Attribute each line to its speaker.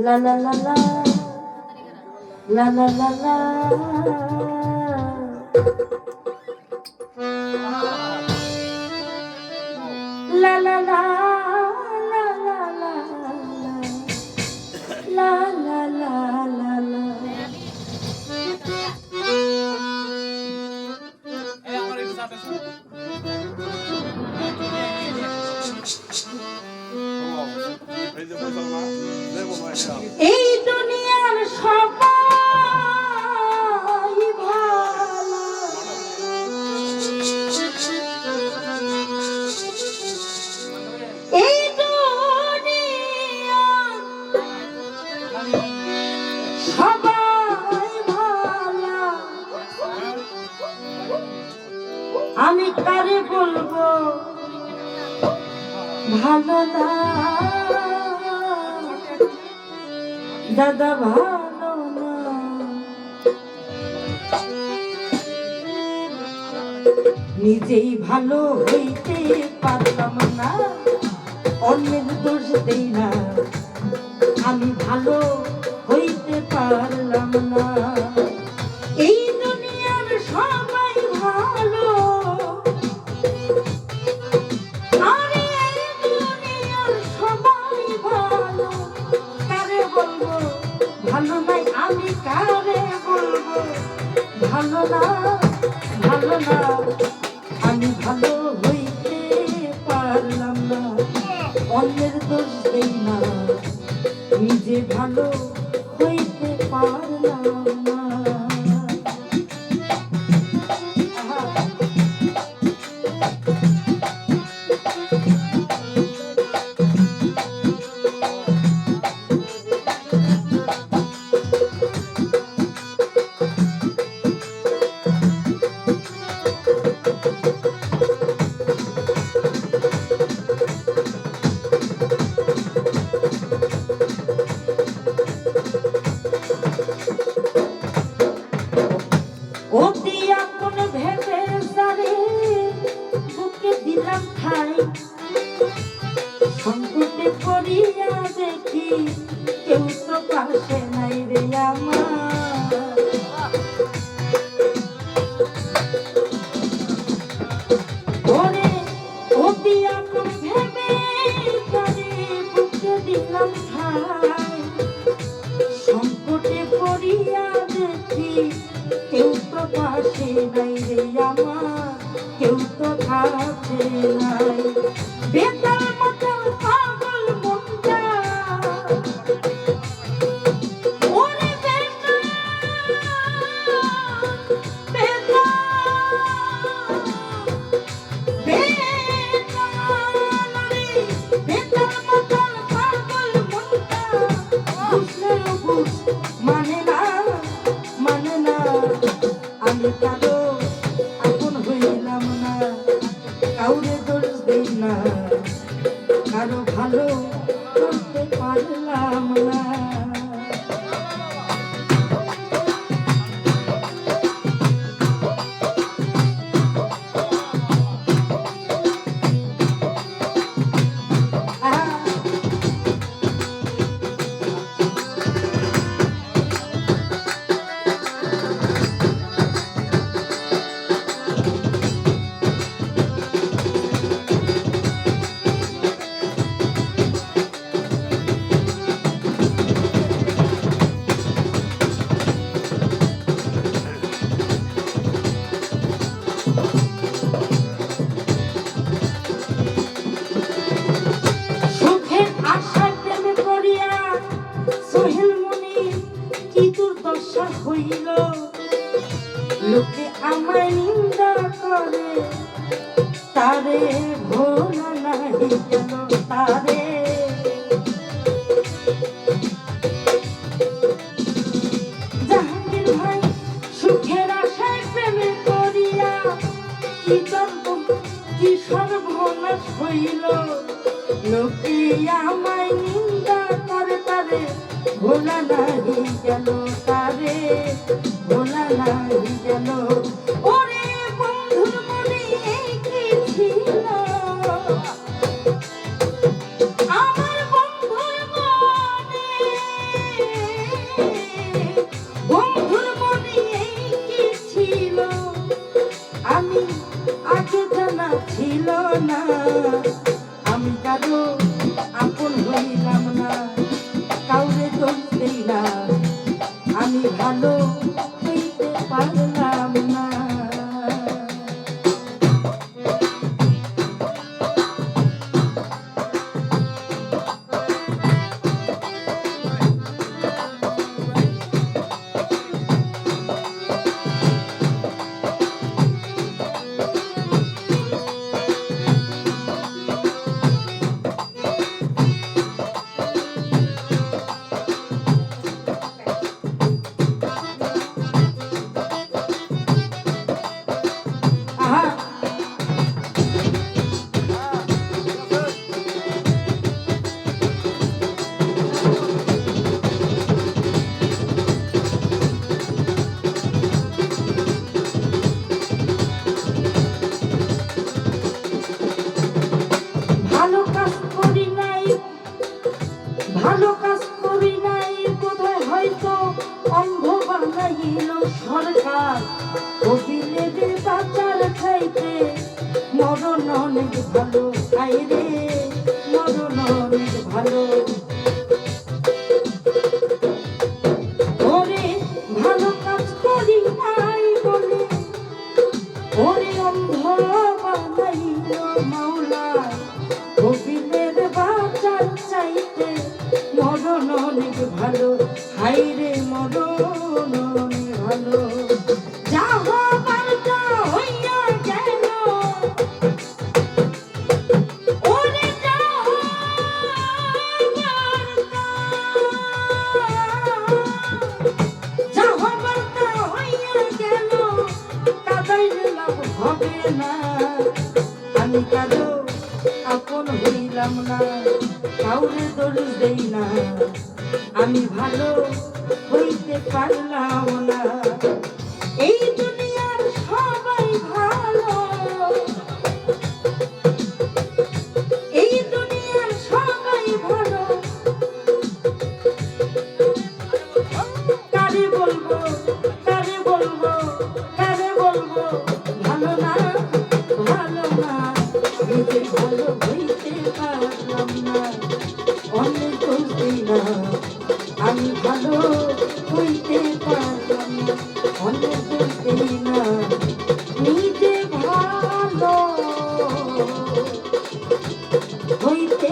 Speaker 1: La la la la la la la la la la la এই দুনিয়ার সবাই ভালো, এই দুনিয়ার সবাই ভালো, আমি কারে বলবো ভালো না দাদা ভালো না। নিজেই ভালো হইতে পারলাম না, অন্যের দোষ দেই না, আমি ভালো হইতে পারলাম না। এই দুনিয়ার সবাই ভালো, ভালো নাই আমি কারে বলবো ভালো না, ভালো না, আমি ভালো হইতে পারলাম না, অন্যের দোষ দেই না, নিজে ভালো হইতে পারলাম না। সংকটে পড়িয়া দেখি কেউ তো পাশে নাই রে আমার, ওরে অতি আপন ভেবে তারে বুকে দিলাম ঠাই, সংকটে পড়িয়া দেখি কেউ তো পাশে নাই রে আমার, কেউ তো কাছে নাই। বেতার মতো পাগল মনটা, ওরে বেতার, বেতার মতো পাগল মনটা, বুঝলেও বুঝ মানে না, মানে না, আমি কারো আপন হইলাম না, কাউরে দোষ দেই না, কারো ভালো করতে পারলাম না। হইল লোকে আমায় নিন্দা করে, তারে ভোলা নাহি কেন তারে, নিন্দা করে তারে ভোলা নাহি গেল, তারে ভোলা নাহি গেল। ওরে বন্ধুর মনে কি ছিল, আমার বন্ধুর মনে, বন্ধুর মনে কি ছিল আমি আগে জানা ছিল না। আমি কারো আপন হইলাম না, কাউরে দোষ দেই না, আমি ভালো হইতে পারলাম না। ভালো কাজ করি নাই বোধহয়, হয়তো অন্ধ বানাইল সরকার। কপিলের বাজার খাইতে মরণ অনেক ভালো, খাইরে মরণ অনেক ভালো। ওরে ভালো কাজ করি নাই বলে ওরে অন্ধ বানাইল মাওলা। কপিলের বাজার চাইতে মরণ অনেক ভালো, হাইরে মরণ অনেক ভালো। যা হবার তা হইয়া গেল, ওরে যা হবার তা হইয়া গেল, কাদাইলে লাভ হবে না। আমি কারো আপন হইলাম না, কাউরে দোষ দেই না, আমি ভালো হইতে পারলাম না। এই দুনিয়ার সবাই ভালো, এই দুনিয়ার সবাই ভালো, কারে বলবো কারে বলবো কারে বলবো ভালো না, ভালো না, নিজে ভালো হইতে পারলাম না। অনেক দোষ দিই না, আমি ভালো হইতে পারলাম না। অনেক দোষ দিই না, নিজে ভালো হইতে